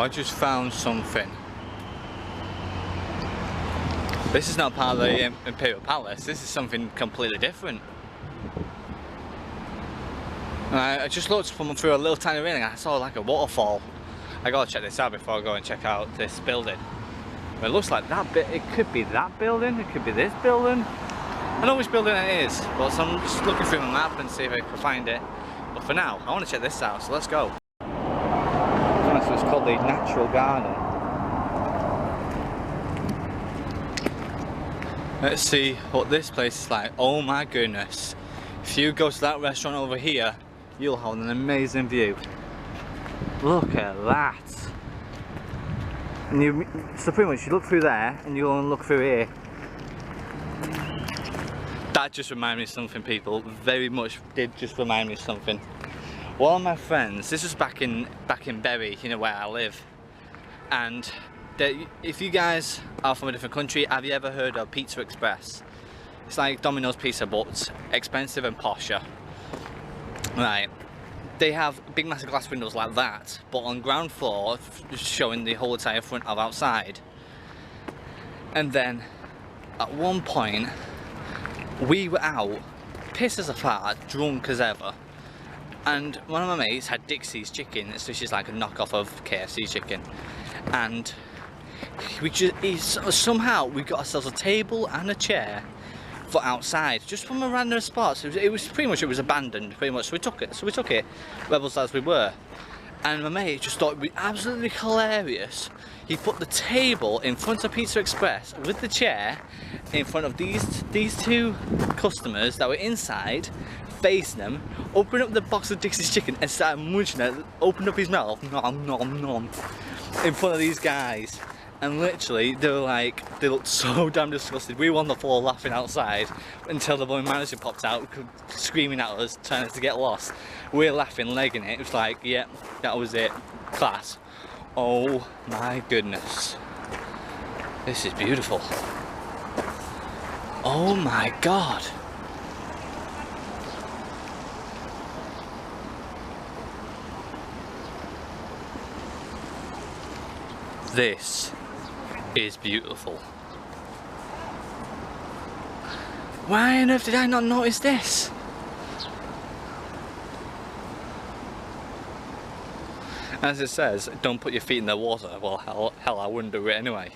I just found something. This is not part of the Imperial Palace, this is something completely different. And I just looked through a little tiny railing and I saw like a waterfall. I gotta check this out before I go and check out this building. But it looks like that bit, it could be that building, it could be this building. I don't know which building it is, but so I'm just looking through my map and see if I can find it. But for now, I want to check this out, so let's go. So it's called the Natural Garden. Let's see what this place is like. Oh my goodness. If you go to that restaurant over here, you'll have an amazing view. Look at that. And so pretty much you look through there and you'll look through here. That just reminded me of something, people. Very much did just remind me of something. One of my friends, this was back in Bury, you know, where I live. And if you guys are from a different country, have you ever heard of Pizza Express? It's like Domino's pizza, but expensive and posher. Right. They have big massive glass windows like that, but on ground floor, showing the whole entire front of outside. And then, at one point, we were out, pissed as a fart, drunk as ever. And one of my mates had Dixie's chicken, which is like a knockoff of KFC chicken. And somehow we got ourselves a table and a chair for outside, just from a random spot. So it was pretty much, it was abandoned, pretty much. So we took it, rebels as we were. And my mate just thought it'd be absolutely hilarious. He put the table in front of Pizza Express with the chair in front of these two customers that were inside, facing them, opened up the box of Dixie's chicken and started munching it, opened up his mouth, nom nom nom, in front of these guys. And literally, they looked so damn disgusted. We were on the floor laughing outside until the boy manager popped out, screaming at us, trying to get lost. We're laughing, legging it. It was like, yeah, that was it. Class. Oh my goodness. This is beautiful. Oh my god. This is beautiful. Why on earth did I not notice this? As it says, don't put your feet in the water. Well, hell, I wouldn't do it anyway.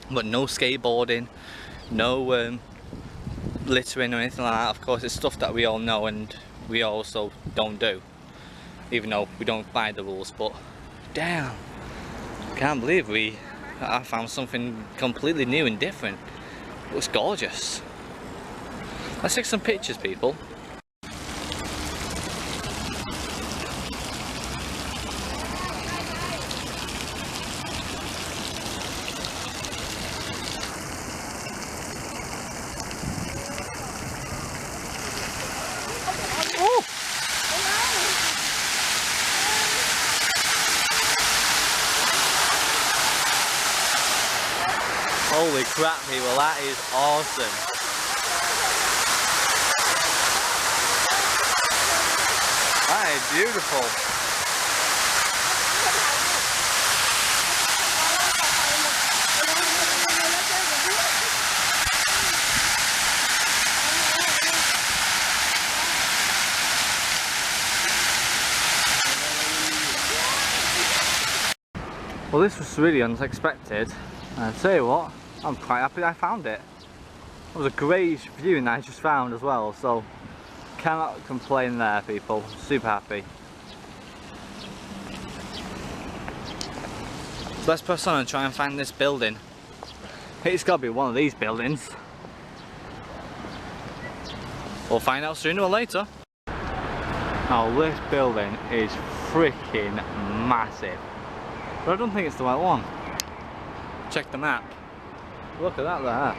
But no skateboarding, no littering or anything like that. Of course, it's stuff that we all know and we also don't do, even though we don't buy the rules. But damn, can't believe I found something completely new and different. It looks gorgeous. Let's take some pictures, people. Holy crap, people, that is awesome. That is beautiful. Well, this was really unexpected. And I'll tell you what, I'm quite happy I found it. It was a great view that I just found as well, so cannot complain there, people. Super happy. So let's press on and try and find this building. It's got to be one of these buildings. We'll find out sooner or later. Now this building is freaking massive, but I don't think it's the right one. Check the map. Look at that there.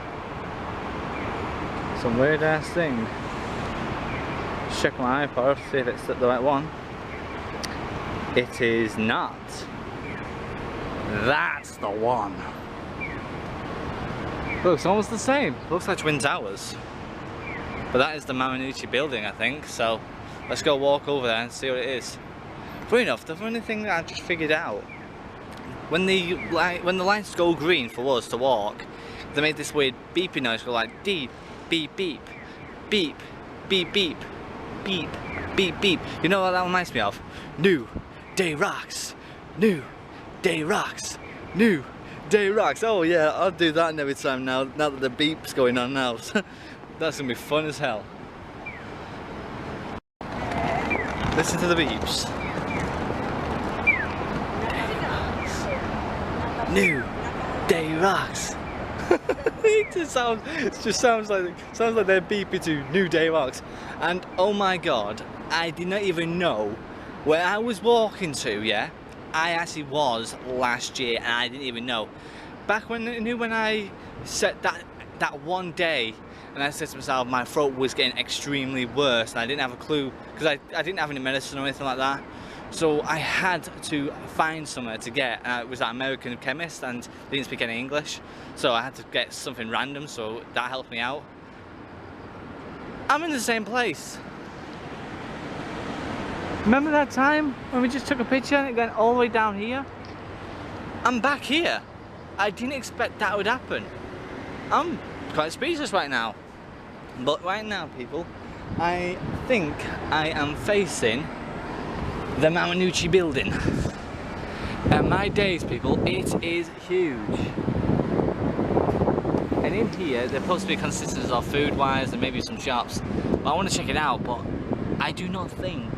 Some weird ass thing. Check my iPod, see if it's the right one. It is not. That's the one. Looks almost the same. Looks like Twin Towers. But that is the Marinucci building, I think. So let's go walk over there and see what it is. Funny enough, the funny thing that I just figured out when the lights go green for us to walk, they make this weird beeping noise, go like beep, beep, beep, beep, beep, beep, beep, beep, beep. You know what that reminds me of? New Day Rocks, New Day Rocks, New Day Rocks. Oh yeah, I'll do that every time now that the beep's going on now. That's gonna be fun as hell. Listen to the beeps. New Day Rocks. It just sounds like they're beeping to New Day Rocks. And oh my god, I did not even know where I was walking to. Yeah, I actually was last year, and I didn't even know. Back when I set that one day, and I said to myself, my throat was getting extremely worse, and I didn't have a clue because I didn't have any medicine or anything like that. So I had to find somewhere to get, and it was that American chemist, and they didn't speak any English, so I had to get something random, so that helped me out. I'm in the same place. Remember that time when we just took a picture and it went all the way down here? I'm back here. I didn't expect that would happen. I'm quite speechless right now. But right now, people, I think I am facing the Marunouchi building. And my days, people, it is huge. And in here, they're supposed to be consistent of food-wise and maybe some shops. But I want to check it out, but I do not think,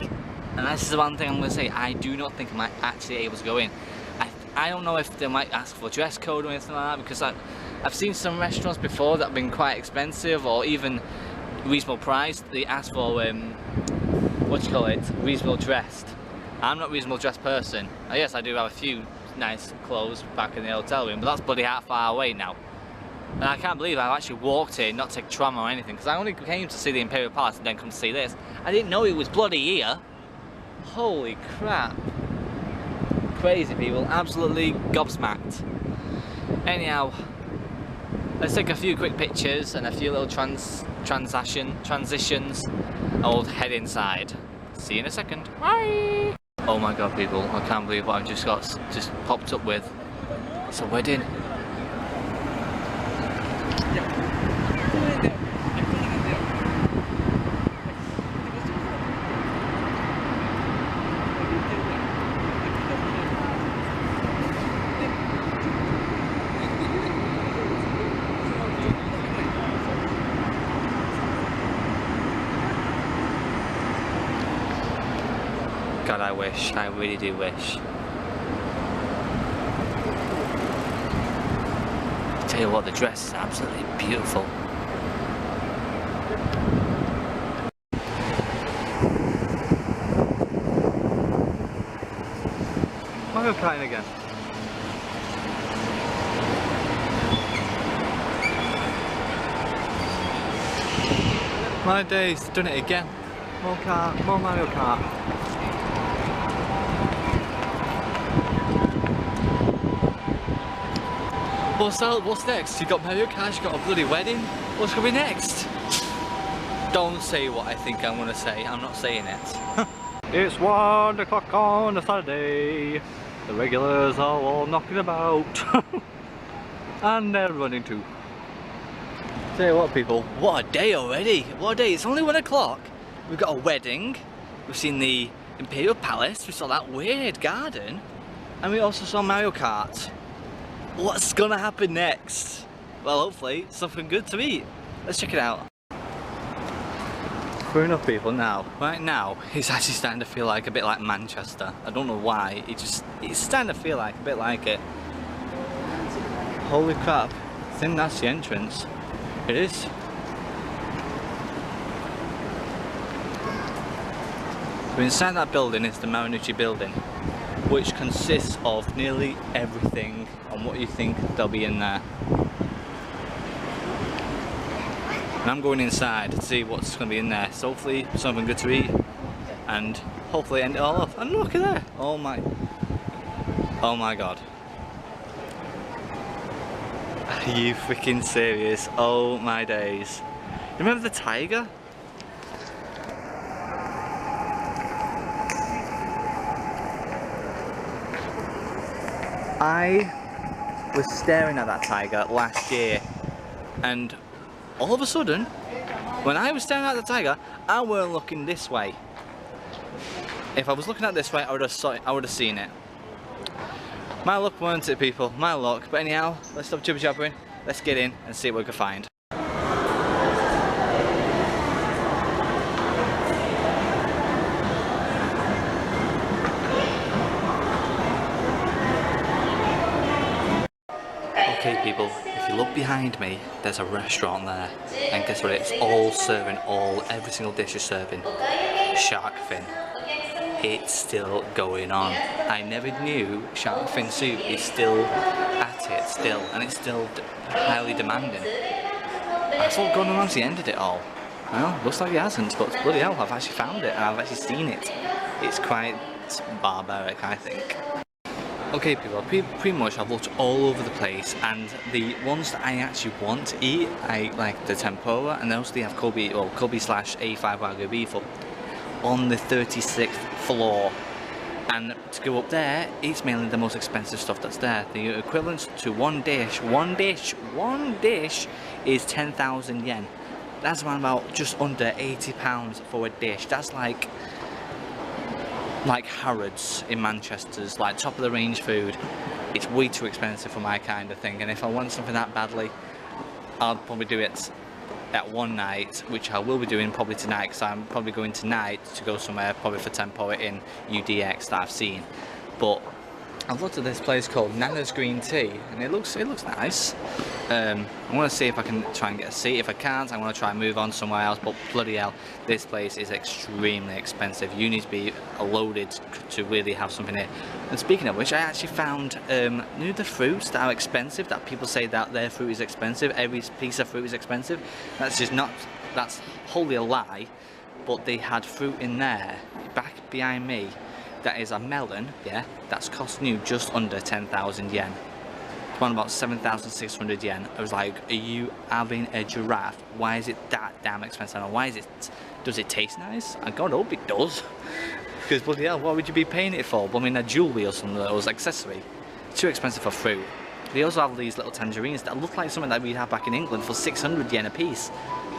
and this is the one thing I'm going to say, I do not think I'm actually able to go in. I don't know if they might ask for a dress code or anything like that, because I've seen some restaurants before that have been quite expensive or even reasonable priced. They ask for, reasonable dressed. I'm not a reasonable dressed person. Yes, I do have a few nice clothes back in the hotel room, but that's bloody half far away now. And I can't believe I've actually walked here, not take tram or anything, because I only came to see the Imperial Palace and then come to see this. I didn't know it was bloody here. Holy crap. Crazy, people, absolutely gobsmacked. Anyhow, let's take a few quick pictures and a few little transitions. I'll head inside. See you in a second. Bye! Oh my god, people, I can't believe what I've just popped up with. It's a wedding. God, I wish, I really do wish. I tell you what, the dress is absolutely beautiful. Mario Karting again. My days, done it again. More Mario Kart. What's next? You got Mario Kart, you got a bloody wedding. What's going to be next? Don't say what I think I'm going to say. I'm not saying it. It's 1 o'clock on a Saturday. The regulars are all knocking about. And they're running too. Tell you what, people, what a day already. What a day. It's only 1 o'clock. We've got a wedding. We've seen the Imperial Palace. We saw that weird garden. And we also saw Mario Kart. What's gonna happen next? Well, hopefully something good to eat. Let's check it out. Fair enough, people. Right now, it's actually starting to feel like a bit like Manchester. I don't know why. It's starting to feel like a bit like it. Holy crap! I think that's the entrance. It is. So inside that building is the Marunouchi building, which consists of nearly everything and what you think there'll be in there. And I'm going inside to see what's going to be in there. So hopefully something good to eat and hopefully end it all off. And look at that! Oh my god. Are you freaking serious? Oh my days. Remember the tiger? I was staring at that tiger last year, and all of a sudden, when I was staring at the tiger, I weren't looking this way. If I was looking at this way, I would have seen it. My luck, weren't it, people? My luck. But anyhow, let's stop jibber jabbering. Let's get in and see what we can find. Okay people, if you look behind me, there's a restaurant there, and guess what, it's all serving, every single dish is serving shark fin. It's still going on. I never knew shark fin soup is still at it still, and it's still highly demanding. I thought Gordon Ramsay ended it all. Well, looks like he hasn't, but bloody hell, I've actually found it, and I've actually seen it. It's quite barbaric, I think. Okay people, pretty much I've looked all over the place, and the ones that I actually want to eat, I like the tempura, and also they have Kobe slash A5 Wagyu beef up on the 36th floor. And to go up there, it's mainly the most expensive stuff that's there. The equivalent to one dish is 10,000 yen. That's around about just under £80 for a dish. That's like Harrods in Manchester's, like top of the range food. It's way too expensive for my kind of thing, and if I want something that badly, I'll probably do it at one night, which I will be doing probably tonight, because I'm probably going tonight to go somewhere probably for tempura in UDX that I've seen. But I've looked at this place called Nana's Green Tea, and it looks nice. I want to see if I can try and get a seat. If I can't, I'm going to try and move on somewhere else, but bloody hell, this place is extremely expensive. You need to be loaded to really have something here. And speaking of which, I actually found the fruits that are expensive, that people say that their fruit is expensive, every piece of fruit is expensive. That's wholly a lie, but they had fruit in there, back behind me. That is a melon, yeah, that's costing you just under 10,000 yen. It's around about 7,600 yen. I was like, are you having a giraffe? Why is it that damn expensive? And why is it, does it taste nice? I God hope it does. Because bloody hell, what would you be paying it for? I mean, a jewellery or something, or an accessory. It's too expensive for fruit. They also have these little tangerines that look like something that we'd have back in England for 600 yen a piece.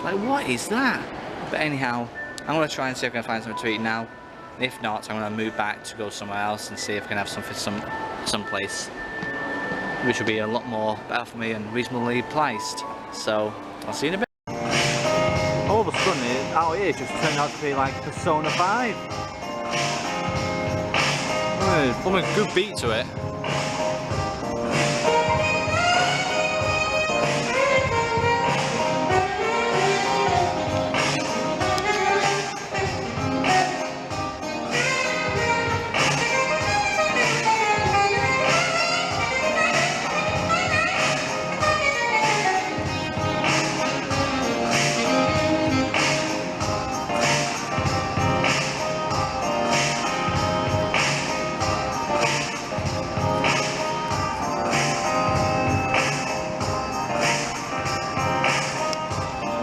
Like, what is that? But anyhow, I'm going to try and see if I can find something to eat now. If not, I'm going to move back to go somewhere else and see if I can have something someplace which will be a lot more better for me and reasonably priced. So I'll see you in a bit. All of a sudden, out here just turned out to be like Persona 5. Oh, put a good beat to it.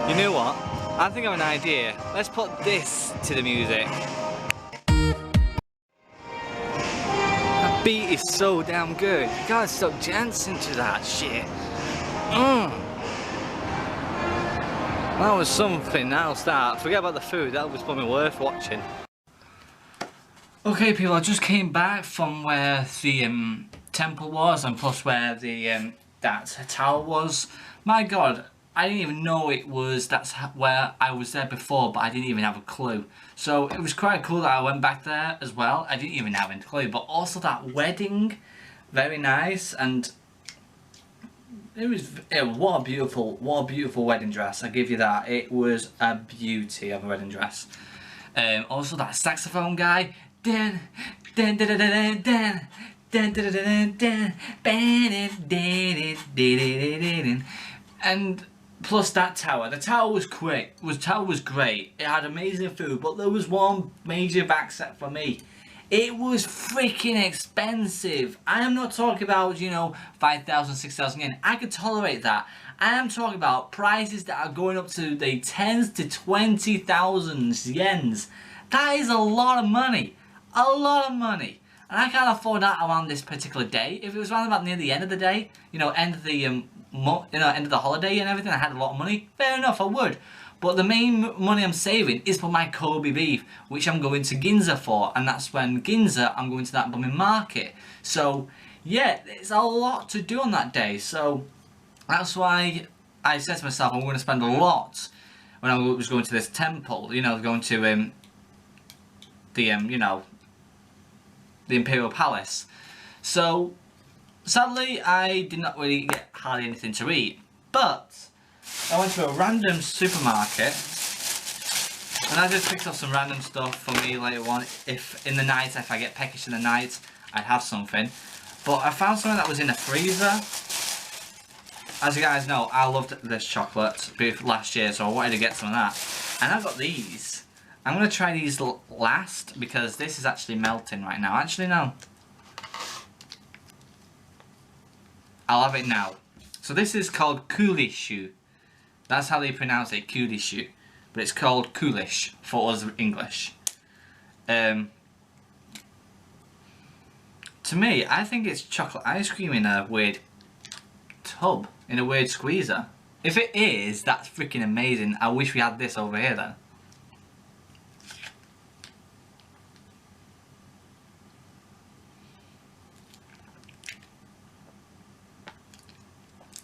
You know what? I think I have an idea. Let's put this to the music. That beat is so damn good. You gotta stop dancing to that shit. That was something else. That. Forget about the food. That was probably worth watching. Okay, people. I just came back from where the temple was, and plus where the that tower was. My God. I didn't even know it was, that's where I was there before, but I didn't even have a clue. So it was quite cool that I went back there as well. I didn't even have a clue, but also that wedding, very nice. And what a beautiful wedding dress. I give you that. It was a beauty of a wedding dress. Also that saxophone guy, and plus that tower. The tower was great. It had amazing food, but there was one major backset for me. It was freaking expensive. I am not talking about, you know, 5,000, 6,000 yen. I could tolerate that. I am talking about prices that are going up to the 10s to 20,000 yens. That is a lot of money. A lot of money. And I can't afford that around this particular day. If it was around about near the end of the day, you know, end of the end of the holiday and everything, I had a lot of money, fair enough, I would. But the main money I'm saving is for my Kobe beef, which I'm going to Ginza for, and that's when Ginza, I'm going to that bumming market. So, yeah, it's a lot to do on that day, so that's why I said to myself I'm going to spend a lot when I was going to this temple, you know, going to you know, the Imperial Palace. So, sadly, I did not really get hardly anything to eat, but I went to a random supermarket and I just picked up some random stuff for me later on. If in the night, if I get peckish in the night, I'd have something. But I found something that was in the freezer. As you guys know, I loved this chocolate last year, so I wanted to get some of that. And I got these. I'm going to try these last because this is actually melting right now. Actually, no. I'll have it now. So this is called Kulishu. That's how they pronounce it, Kulishu. But it's called Coolish for us English. To me, I think it's chocolate ice cream in a weird tub, in a weird squeezer. If it is, that's freaking amazing. I wish we had this over here then.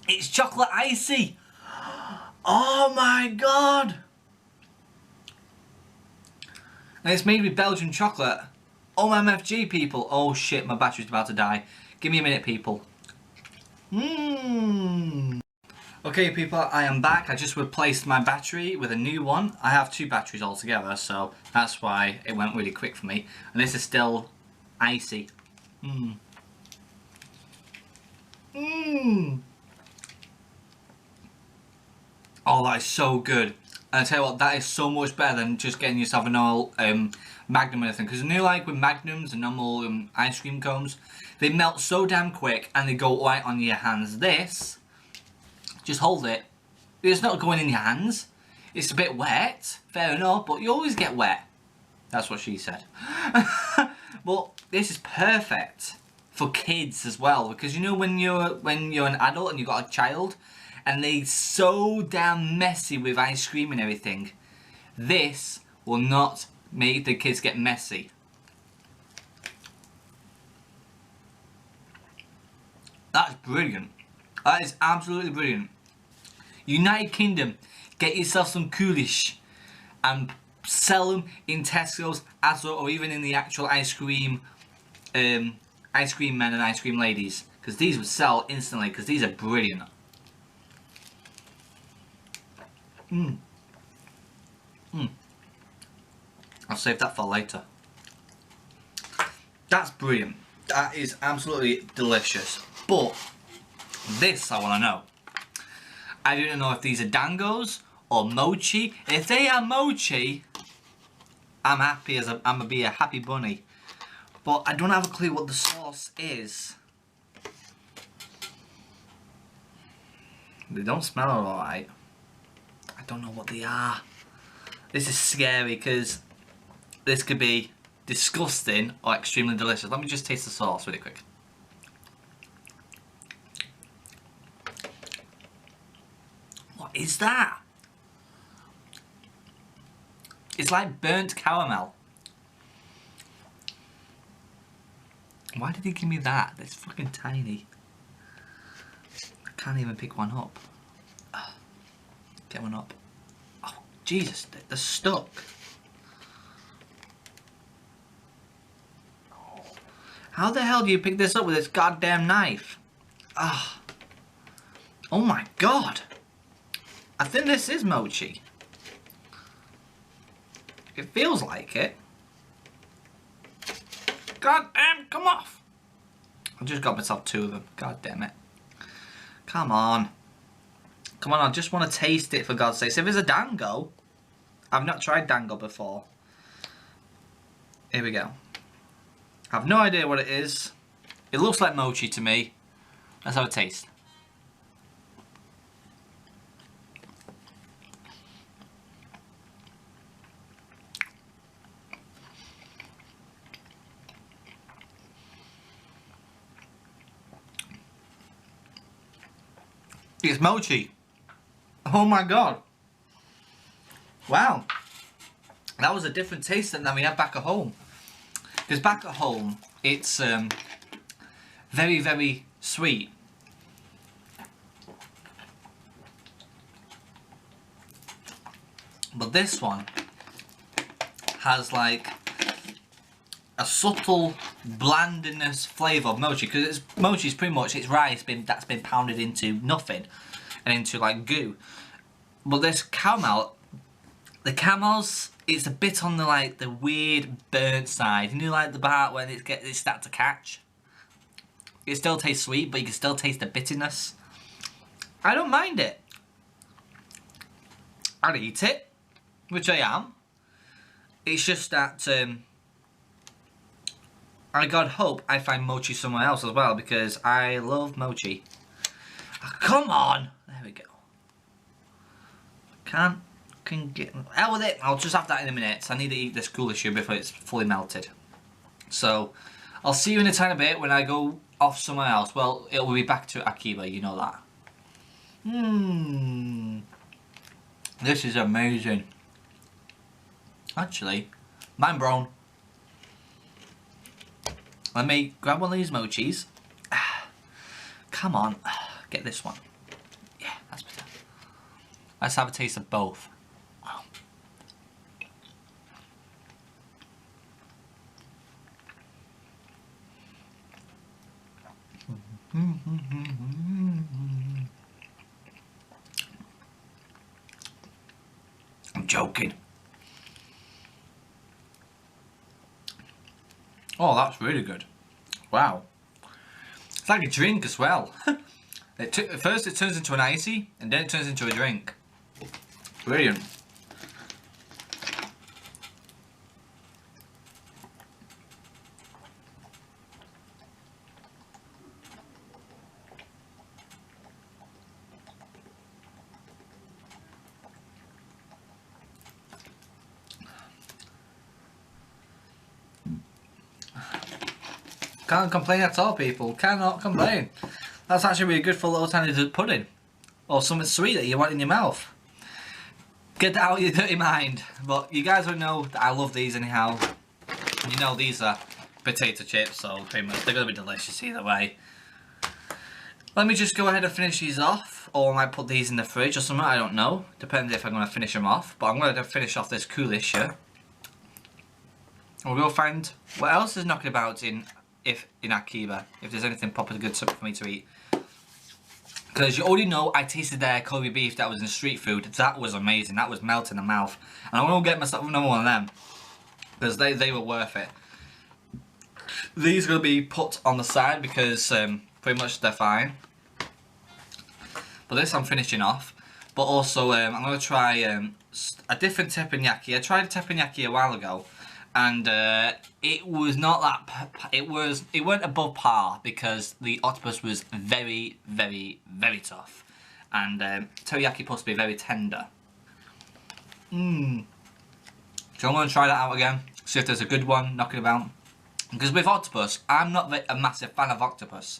It's chocolate icy! Oh my god! And it's made with Belgian chocolate. Oh my MFG people. Oh shit, my battery's about to die. Give me a minute, people. Okay people, I am back. I just replaced my battery with a new one. I have two batteries altogether, so that's why it went really quick for me. And this is still icy. Oh, that is so good. And I tell you what, that is so much better than just getting yourself a normal Magnum or anything. Because you know, like with Magnums and normal ice cream cones, they melt so damn quick and they go right on your hands. This, just hold it. It's not going in your hands. It's a bit wet, fair enough, but you always get wet. That's what she said. But this is perfect for kids as well, because you know when you're an adult and you've got a child, and they're so damn messy with ice cream and everything. This will not make the kids get messy. That's brilliant. That is absolutely brilliant. United Kingdom, get yourself some Coolish and sell them in Tesco's, Asda, or even in the actual ice cream men and ice cream ladies, because these would sell instantly, because these are brilliant. I'll save that for later. That's brilliant. That is absolutely delicious. But this I want to know. I don't know if these are dangos or mochi. If they are mochi, I'm happy as I'm gonna be a happy bunny. But I don't have a clue what the sauce is. They don't smell alright. I don't know what they are. This is scary because this could be disgusting or extremely delicious. Let me just taste the sauce really quick. What is that? It's like burnt caramel. Why did he give me that? It's fucking tiny. I can't even pick one up. Get one up. Oh, Jesus, they're stuck. How the hell do you pick this up with this goddamn knife? Ah. Oh my god. I think this is mochi. It feels like it. God damn, come off. I just got myself two of them. God damn it. Come on. Come on, I just want to taste it for God's sake. If it's a dango, I've not tried dango before. Here we go. I have no idea what it is. It looks like mochi to me. Let's have a taste. It's mochi. Oh my god. Wow. That was a different taste than we had back at home. Because back at home, it's very, very sweet. But this one has like a subtle blandness flavour of mochi, because mochi is pretty much, it's rice that's been pounded into nothing and into like goo. But this caramel, the caramels, it's a bit on the like the weird burnt side. You know, like the part when it starts to catch. It still tastes sweet, but you can still taste the bitterness. I don't mind it. I'd eat it, which I am. It's just that I God hope I find mochi somewhere else as well, because I love mochi. Oh, come on! There we go. Can get... Hell with it! I'll just have that in a minute. I need to eat this cooler sugar before it's fully melted. So, I'll see you in a tiny bit when I go off somewhere else. Well, it will be back to Akiba, you know that. This is amazing. Actually, mind blown. Let me grab one of these mochis. Come on, get this one. Yeah, that's better. Let's have a taste of both. Wow. I'm joking. Oh, that's really good. Wow. It's like a drink as well. First it turns into an icy, and then it turns into a drink. Brilliant. Can't complain at all, people. Cannot complain. That's actually really good for a little tiny pudding. Or something sweet that you want in your mouth. Get that out of your dirty mind. But you guys will know that I love these anyhow. You know these are potato chips, so pretty much they're going to be delicious either way. Let me just go ahead and finish these off. Or I might put these in the fridge or something, I don't know. Depends if I'm going to finish them off. But I'm going to finish off this coolish here. We'll go find what else is knocking about in Akiba, if there's anything proper good for me to eat. Because you already know I tasted their Kobe beef that was in street food. That was amazing. That was melting in the mouth. And I want to get myself another one of them. Because they were worth it. These are going to be put on the side because pretty much they're fine. But this I'm finishing off. But also I'm going to try a different teppanyaki. I tried a teppanyaki a while ago. And it was not that, it weren't above par because the octopus was very, very, very tough. And teriyaki supposed to be very tender. So I'm going to try that out again, see if there's a good one knocking about. Because with octopus, I'm not a massive fan of octopus.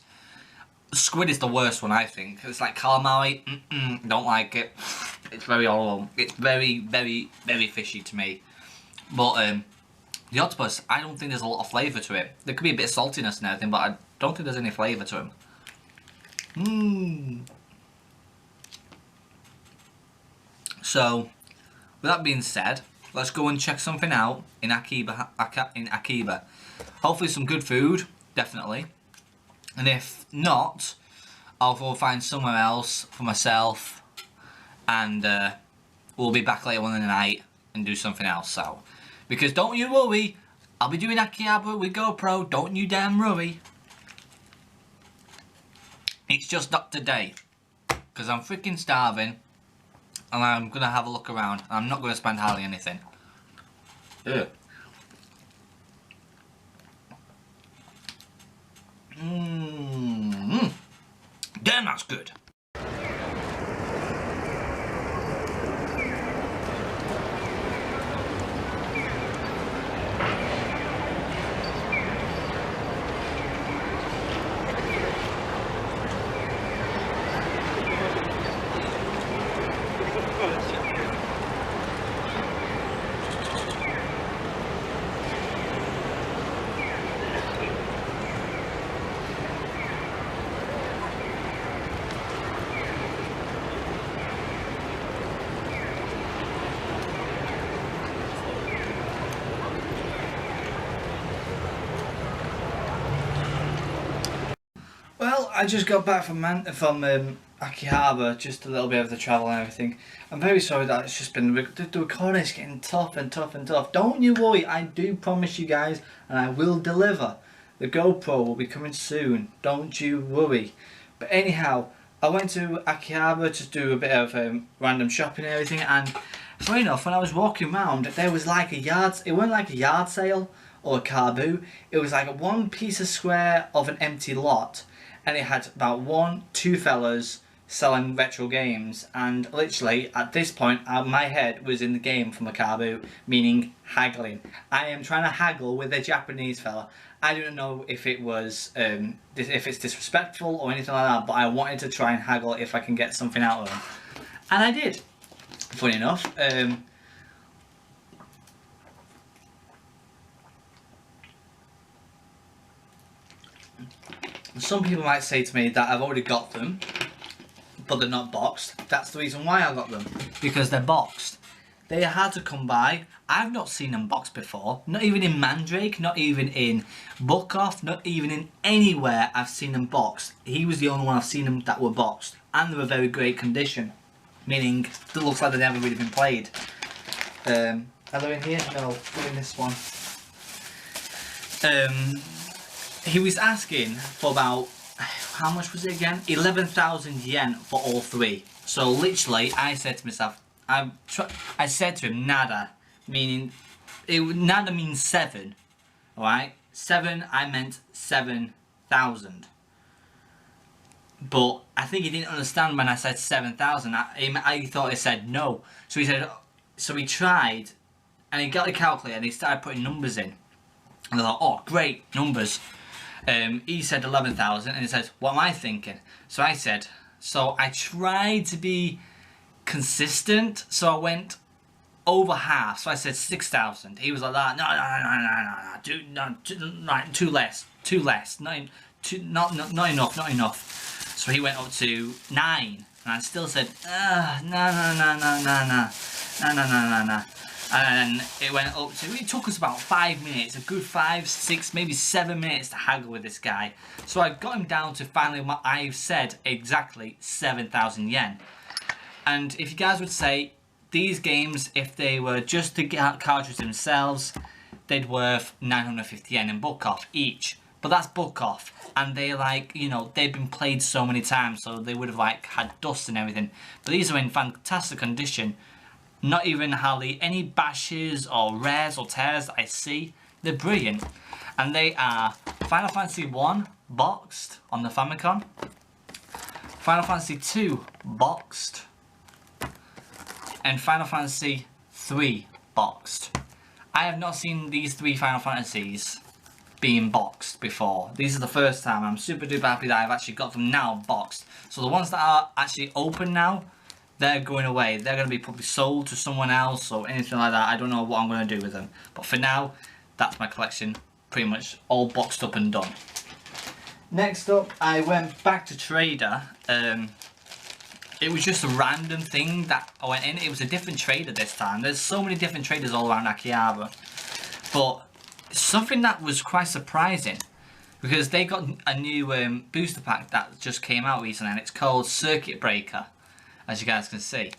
Squid is the worst one, I think. It's like calamari, don't like it. It's very horrible. It's very, very, very fishy to me. But the octopus, I don't think there's a lot of flavour to it. There could be a bit of saltiness and everything, but I don't think there's any flavour to him. So, with that being said, let's go and check something out in Akiba. Hopefully some good food, definitely. And if not, I'll go find somewhere else for myself. And we'll be back later on in the night and do something else. So, because don't you worry, I'll be doing Akiba with GoPro, don't you damn worry. It's just not today, because I'm freaking starving, and I'm going to have a look around, and I'm not going to spend hardly anything. Ugh. Damn, that's good. I just got back from Akihabara, just a little bit of the travel and everything. I'm very sorry that it's just been the recording is getting tough and tough and tough. Don't you worry, I do promise you guys, and I will deliver. The GoPro will be coming soon. Don't you worry. But anyhow, I went to Akihabara to do a bit of random shopping and everything, and funny enough, when I was walking around, there was like a yard. It wasn't like a yard sale or a car boot. It was like one piece of square of an empty lot, and it had about two fellas selling retro games. And literally, at this point, my head was in the game from a car boot, meaning haggling. I am trying to haggle with a Japanese fella. I don't know if it was if it's disrespectful or anything like that, but I wanted to try and haggle if I can get something out of him, and I did. Funny enough. Some people might say to me that I've already got them, but they're not boxed. That's the reason why I got them, because they're boxed. They are hard to come by. I've not seen them boxed before. Not even in Mandrake, not even in Book Off, not even in anywhere I've seen them boxed. He was the only one I've seen them that were boxed, and they were very great condition, meaning it looks like they've never really been played. Are they in here? No, they're in this one. He was asking for about, how much was it again? 11,000 yen for all three. So literally, I said to myself, I said to him, nada, meaning, nada means 7, alright? 7, I meant 7,000. But I think he didn't understand when I said 7,000. I thought he said no. So he said, so he tried, and he got the calculator and he started putting numbers in. And I thought, oh, great, numbers. He said 11,000, and he said, what am I thinking? So I said, so I tried to be consistent, so I went over half. So I said 6,000. He was like that. No, too less, not enough. So he went up to 9, and I still said, no. And then it went up to, it took us about 5 minutes, a good 5, 6, maybe 7 minutes to haggle with this guy. So I got him down to finally what I said, exactly 7,000 yen. And if you guys would say, these games, if they were just the cartridges themselves, they'd worth 950 yen in Book Off each. But that's Book Off, and they're like, you know, they've been played so many times, so they would have like had dust and everything. But these are in fantastic condition. Not even hardly any bashes or rares or tears that I see. They're brilliant. And they are Final Fantasy 1 boxed on the Famicom, Final Fantasy 2 boxed, and Final Fantasy 3 boxed. I have not seen these 3 Final Fantasies being boxed before. These are the first time. I'm super duper happy that I've actually got them now boxed. So the ones that are actually open now, they're going away. They're going to be probably sold to someone else or anything like that. I don't know what I'm going to do with them. But for now, that's my collection. Pretty much all boxed up and done. Next up, I went back to Trader. It was just a random thing that I went in. It was a different trader this time. There's so many different traders all around Akihabara. But something that was quite surprising, because they got a new booster pack that just came out recently, and it's called Circuit Breaker, as you guys can see.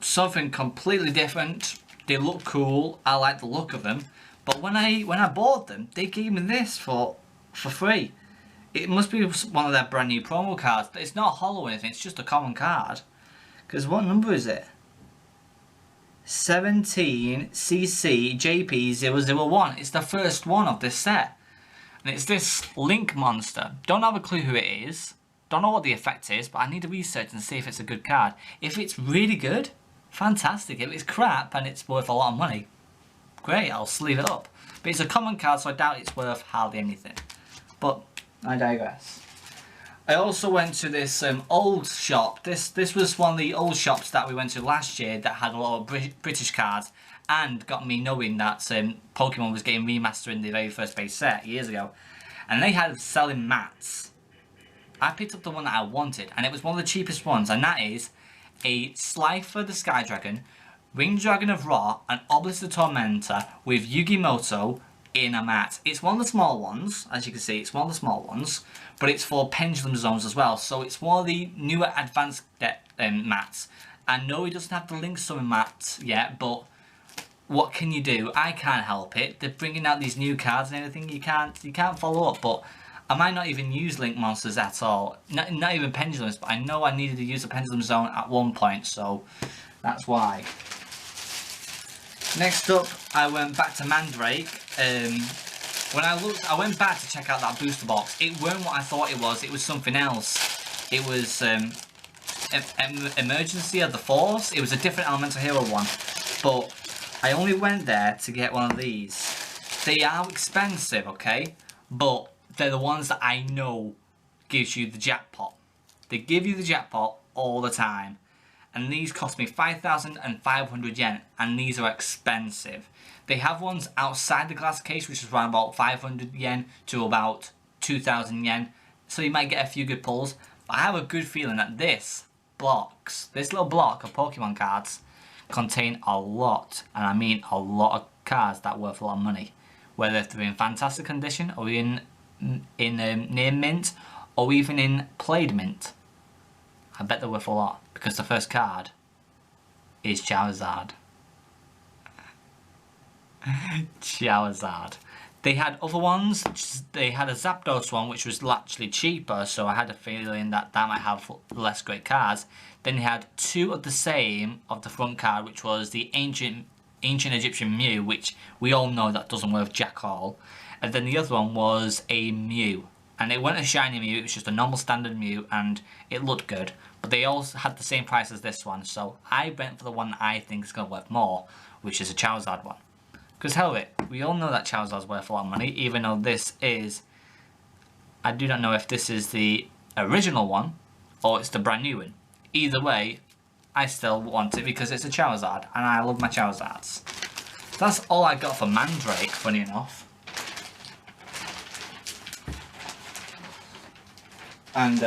Something completely different. They look cool. I like the look of them. But when I bought them, they gave me this for free. It must be one of their brand new promo cards, but it's not hollow or anything. It's just a common card. Because what number is it? 17cc JP001. It's the first one of this set. And it's this Link monster. Don't have a clue who it is. Don't know what the effect is, but I need to research and see if it's a good card. If it's really good, fantastic. If it's crap and it's worth a lot of money, great, I'll sleeve it up. But it's a common card, so I doubt it's worth hardly anything. But I digress. I also went to this old shop. This was one of the old shops that we went to last year that had a lot of British cards, and got me knowing that Pokemon was getting remastered in the very first base set years ago. And they had selling mats. I picked up the one that I wanted, and it was one of the cheapest ones, and that is a Slifer the Sky Dragon, Ring Dragon of Ra, and Obelisk the Tormentor with Yugimoto, in a mat. It's one of the small ones, as you can see, it's one of the small ones, but it's for pendulum zones as well. So it's one of the newer advanced mats. I know it doesn't have the Link Summon mats yet, but what can you do? I can't help it. They're bringing out these new cards and everything. You can't follow up, but I might not even use Link monsters at all. Not even pendulums, but I know I needed to use a pendulum zone at one point, so that's why. Next up, I went back to Mandrake. When I went back to check out that booster box. It weren't what I thought it was. It was something else. It was Emergency of the Force. It was a different Elemental Hero one, but I only went there to get one of these. They are expensive, okay, but they're the ones that I know gives you the jackpot. They give you the jackpot all the time. And these cost me 5,500 yen, and these are expensive. They have ones outside the glass case, which is around about 500 yen to about 2,000 yen. So you might get a few good pulls. But I have a good feeling that this little block of Pokemon cards contain a lot, and I mean a lot of cards that are worth a lot of money. Whether they're in fantastic condition, or in near mint, or even in played mint. I bet they're worth a lot, because the first card is Charizard. Charizard. They had other ones. They had a Zapdos one, which was actually cheaper, so I had a feeling that might have less great cards. Then they had two of the same of the front card, which was the Ancient Egyptian Mew, which we all know that doesn't worth jack all. And then the other one was a Mew. And it wasn't a shiny Mew, it was just a normal standard Mew, and it looked good. But they all had the same price as this one, so I went for the one that I think is going to worth more, which is a Charizard one. Because hell of it, we all know that Charizard's worth a lot of money, even though this is... I do not know if this is the original one, or it's the brand new one. Either way, I still want it because it's a Charizard, and I love my Charizards. That's all I got for Mandrake, funny enough. And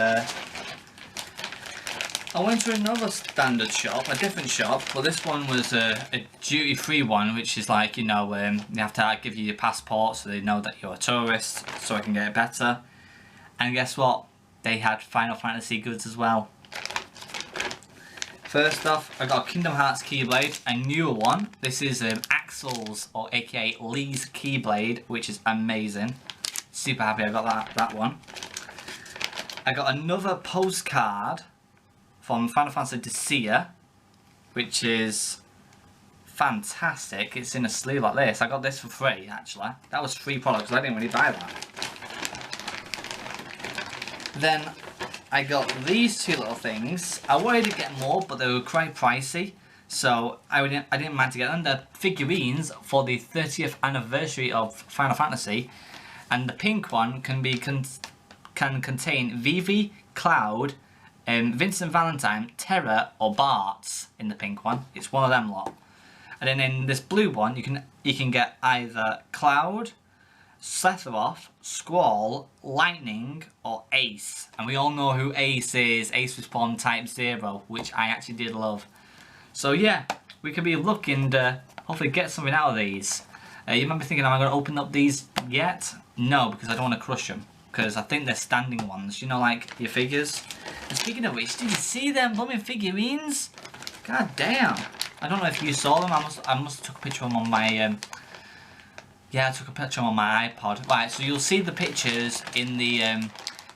I went to another standard shop, a different shop, but this one was a duty-free one, which is like, you know, you have to give you your passport so they know that you're a tourist, so I can get it better. And guess what? They had Final Fantasy goods as well. First off, I got a Kingdom Hearts Keyblade, a newer one. This is Axel's, or aka Lee's Keyblade, which is amazing. Super happy I got that one. I got another postcard from Final Fantasy Dissidia, which is fantastic. It's in a sleeve like this. I got this for free, actually. That was free product because I didn't really buy that. Then I got these two little things. I wanted to get more, but they were quite pricey, so I didn't mind to get them. They're figurines for the 30th anniversary of Final Fantasy, and the pink one can contain Vivi, Cloud, Vincent Valentine, Terra, or Bartz in the pink one. It's one of them lot. And then in this blue one, you can get either Cloud, Sephiroth, Squall, Lightning, or Ace. And we all know who Ace is. Ace was spawned Type 0, which I actually did love. So yeah, we could be looking to hopefully get something out of these. You remember thinking, am I going to open up these yet? No, because I don't want to crush them. Because I think they're standing ones, you know, like your figures. And speaking of which, did you see them blooming figurines? God damn. I don't know if you saw them. I must have took a picture of them on my... yeah, I took a picture on my iPod. Right, so you'll see the pictures in the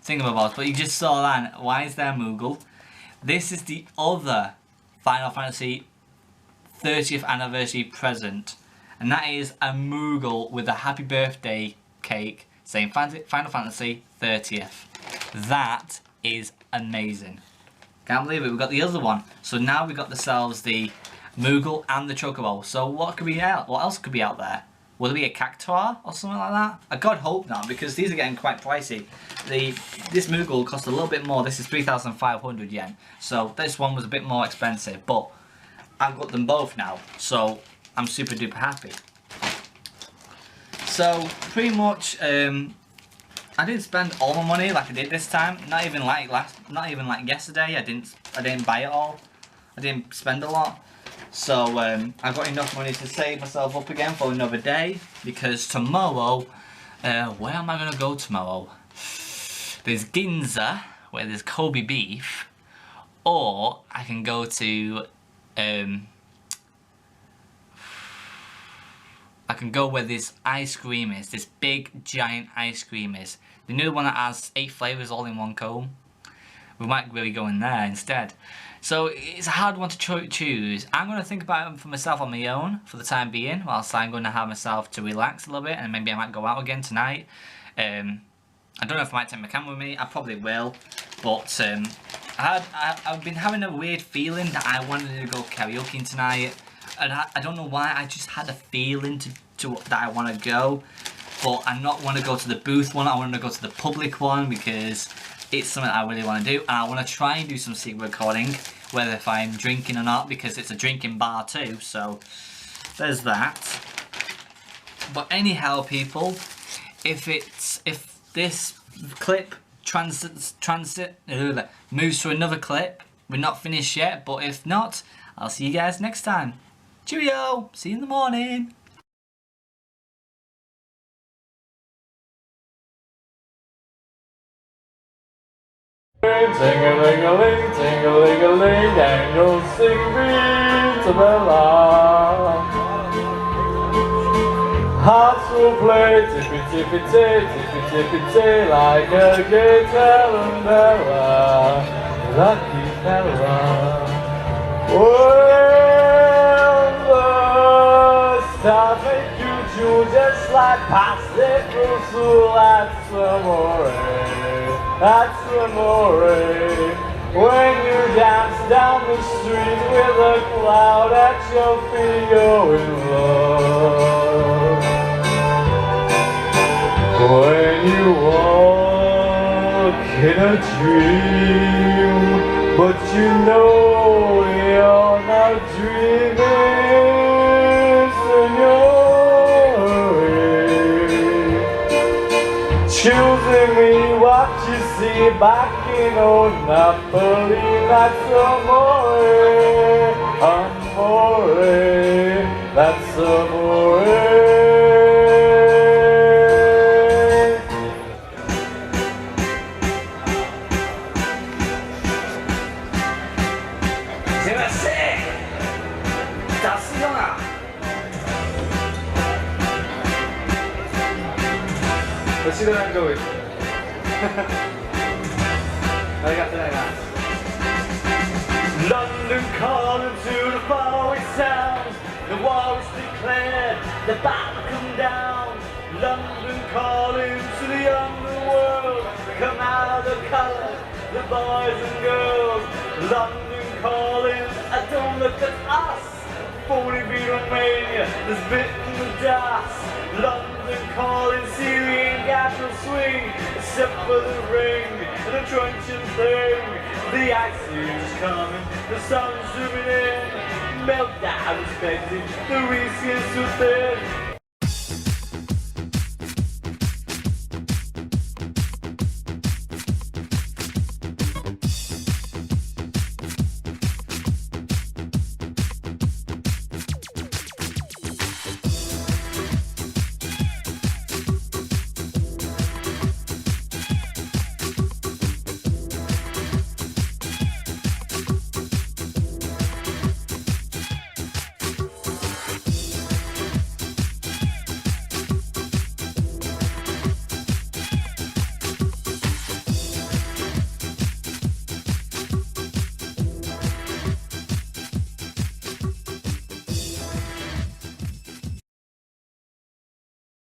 thingamabobs, but you just saw that. Why is there Moogle? This is the other Final Fantasy 30th anniversary present. And that is a Moogle with a happy birthday cake saying Final Fantasy 30th. That is amazing. Can't believe it, we've got the other one. So now we've got ourselves the Moogle and the Chocobo. So what else could be out there? Will it be a Cactuar or something like that? I God hope not, because these are getting quite pricey. This Moogle cost a little bit more. This is 3,500 yen. So this one was a bit more expensive, but I've got them both now. So I'm super duper happy. So pretty much, I didn't spend all my money like I did this time. Not even like yesterday. I didn't buy it all. I didn't spend a lot. So I've got enough money to save myself up again for another day, because tomorrow, where am I going to go tomorrow? There's Ginza, where there's Kobe beef, or I can go to, I can go where this ice cream is, this big giant ice cream is. The new one that has 8 flavours all in one cone. We might really go in there instead. So it's a hard one to choose. I'm going to think about it for myself on my own for the time being, whilst I'm going to have myself to relax a little bit, and maybe I might go out again tonight. I don't know if I might take my camera with me. I probably will, but I've been having a weird feeling that I wanted to go karaoke tonight, and I don't know why. I just had a feeling that I want to go, but I not want to go to the booth one. I want to go to the public one because it's something I really want to do, and I want to try and do some secret recording, whether if I'm drinking or not, because it's a drinking bar too. So there's that. But anyhow, people, if this clip moves to another clip, we're not finished yet, but if not, I'll see you guys next time. Cheerio! See you in the morning! Ting-a-ling-a-ling, ting-a-ling-a-ling, angels sing Vitabella. Hearts will play tippy-tippy-tay, tippy-tippy-tay, like a gay tarantella. Lucky fella. Well, the stars make you choose just like pasta through that's amore. That's amore. When you dance down the street with a cloud at your feet, you're in love. When you walk in a dream, but you know you're not dreaming, signore. Choosing me what you see back in old Napoli, that's amore, amore, that's amore. Let's see that I'm going. London calling to the faraway sounds. The war is declared, the battle come down. London calling to the underworld. Come out of the colour, the boys and girls. London calling, don't look at us. 40 beat Romania, there's bitten the dust. London calling, see we ain't got no swing, except for the ring and the truncheon thing. The ice is coming, the sun's zooming in, meltdown expected, the risk is too thin.